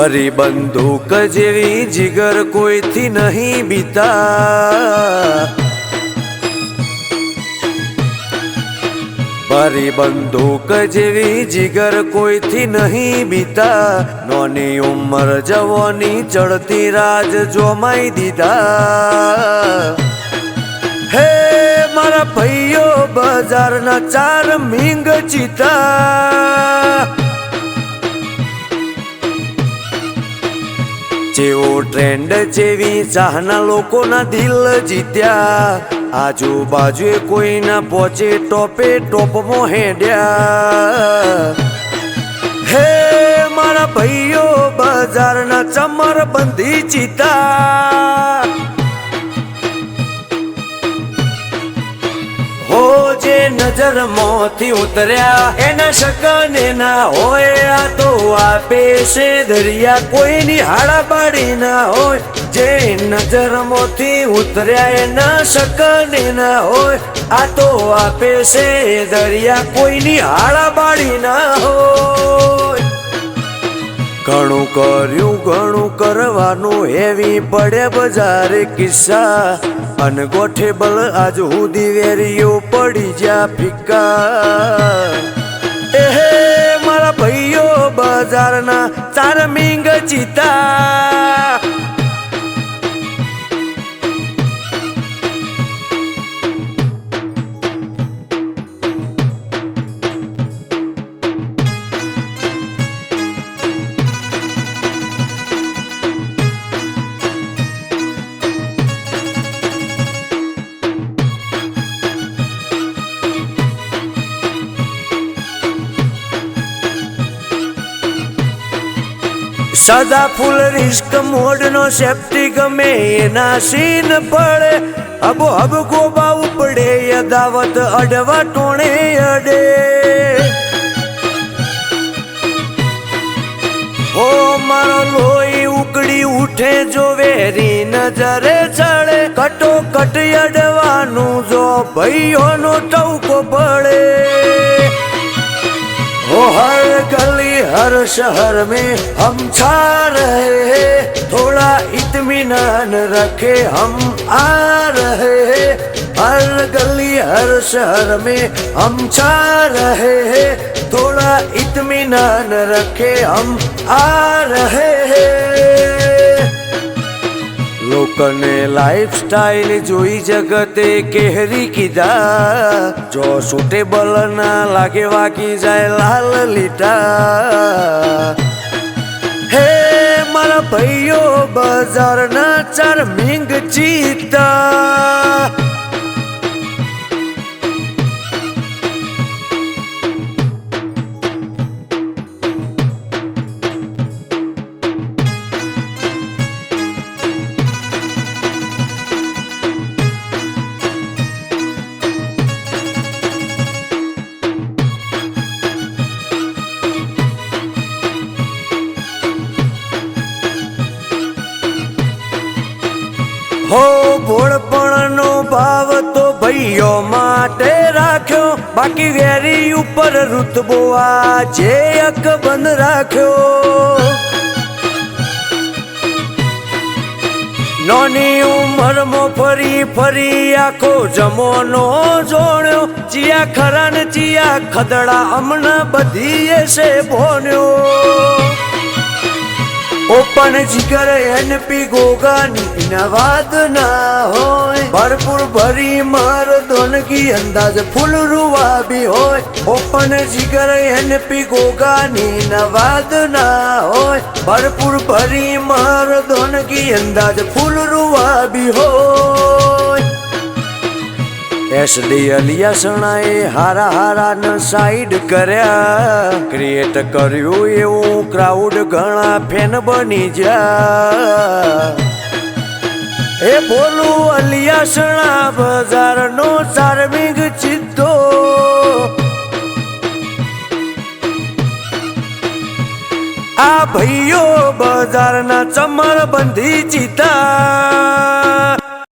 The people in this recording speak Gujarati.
ભરી બંદૂક જેવી જીગર કોઈથી નહીં બીતા, ભરી બંદૂક જેવી જીગર કોઈથી નહીં બીતા, નોની ઉંમર જવાની ચડતી રાજ જોમાઈ દીધા। હે મારા ભાઈઓ બજારના ચાર મીંગ ચીતા, જેવો ટ્રેન્ડ જેવી ચાહના લોકોના દિલ જીત્યા, આજુબાજુએ કોઈના પહોંચે ટોપે ટોપમાં હેડ્યા। હે મારા ભાઈઓ બજારના ચમર બંધી ચીતા, હો જે નજર મોંથી ઉતર્યા એના શકને ના હોય, આ તો આપે છે દરિયા કોઈની હાડા બાડી ના હોય, જે નજર મોંથી ઉતર્યા એના શકને ના હોય, આ તો આપે છે દરિયા કોઈની હાડા બાડી ના હોય। ઘણું કર્યું ઘણું કરવાનું એવી પડે બજારે કિસ્સા, અનગોઠેબલ આજ સુધી વેરીઓ પડી જા ફીકા। એહે મારા ભાઈઓ બજારના ચાર મીંગ ચીતા, સદા ફૂલ રિસ્ક મોડ નો સેફ્ટી ગમે એના સીન પડે, અબો હબ ગોબા ઉપડે યદાવત અડવા ટોણે અડે। હો મારો લોહી ઉકળી ઉઠે જો વેરી નજરે ચડે, કટો કટ અડવાનું જો ભાઈઓનો ટવકો પડે। ओ हर गली हर शहर में हम छा रहे हैं, थोड़ा इत्मीनान रखे हम आ रहे हैं, हर गली हर शहर में हम छा रहे हैं, थोड़ा इत्मीनान रखे हम आ रहे हैं। लोकने लाइफ स्टाइल जोई जगते केहरी कीधा, जो सुटेबल ना लागे वागी जाए लाल लीटा। हे मारा भाईओ बाजार ना चार मींग चीता, हो भोळपणनो भाव तो भाईओ माटे राख्यो, बाकी वेरी ऊपर रुतबो आजे अकबंध राख्यो। नोनी उमर मो फरी फरी आखो जमोनो जोण्यो, चिया खरान चिया खदड़ा अमना बधीए से भोन्यो। ओपन जिगर एनपी गोगानी नवाद ना होय, भरपूर भरी मर्दों की अंदाज फुल रुआ भी होय। ओपन जिगर एनपी गोगानी नवाद ना होय, भरपूर भरी मर्दों की अंदाज फुल रुआ भी होय। एसडी अलिया सणाए हारा हारा न साइड कर्या, क्रिएट कर्यु एवं क्राउड घणा फैन बनी जा। ए बोलू अलिया सणा बजार नो चार्मिंग चित्तो, आ भाईओ बजार ना चमर बंधी चीता।